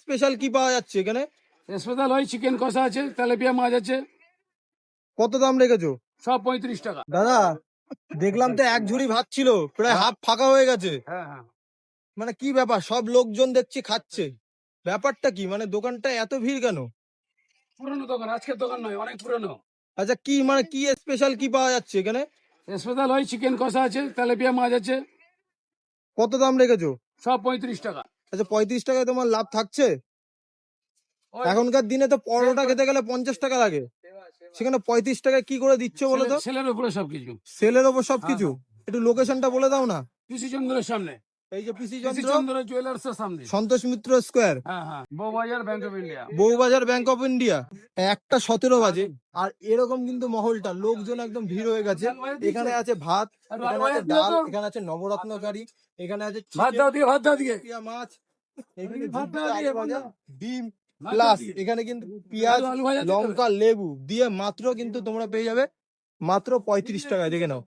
Special কি পাওয়া যাচ্ছে এখানে? স্পেশাল ওই চিকেন কষা আছে, তেলাপিয়া মাছ আছে, কত দাম রেখেছো? সব 35 টাকা। দাদা দেখলাম তো এক ঝুড়ি ভাত ছিল, প্রায় হাফ ফাঁকা হয়ে গেছে। হ্যাঁ হ্যাঁ, মানে কি ব্যাপার, সব লোকজন দেখছি খাচ্ছে, ব্যাপারটা কি? মানে দোকানটা এত ভিড় কেন? পুরনো দোকান, আজকের দোকান নয়, অনেক পুরনো। আচ্ছা, কি মানে কি স্পেশাল কি পাওয়া যাচ্ছে এখানে? স্পেশাল ওই চিকেন কষা আছে, তেলাপিয়া মাছ আছে, কত দাম রেখেছো? সব 35 টাকা। আচ্ছা, 35 টাকায় তোমার লাভ থাকছে? ওই এখনকার দিনে তো পরোটা খেতে গেলে 50 টাকা লাগে, সেখানে 35 টাকায় কি করে দিচ্ছ বলো তো? সেলের উপরে সবকিছু। সেলের ওপর সবকিছু। একটু লোকেশনটা বলে দাও না। পিসি চন্দ্রের সামনে, এই যে পিসি পিসি চন্দ্র, চন্দ্র জুয়েলার্স এর সামনে। সন্তোষ মিত্র স্কোয়ার, হ্যাঁ হ্যাঁ, Bowbazar, bank of India. Bowbazar bank of India. 1টা 17 বাজে, আর এরকম কিন্তু মহলটা, লোকজন একদম ভিড় হয়ে গেছে। এখানে আছে ভাত, এখানে আছে ডাল, এখানে আছে নবরত্ন কারি, এখানে আছে ভাত দাও দিয়ে, ভাত দাও দিয়ে, চিকেন, মাছ, এখানে ভাত দুটো দাও দিয়ে, আলু ভাজা, ডিম, ভাত দাও প্লাস দিয়ে। এখানে কিন্তু পেঁয়াজ, আলু ভাজা দিতে হবে। লঙ্কা, লেবু দিয়ে মাত্র কিন্তু তোমরা পেয়ে যাবে মাত্র 35 টাকায়। দেখে নাও।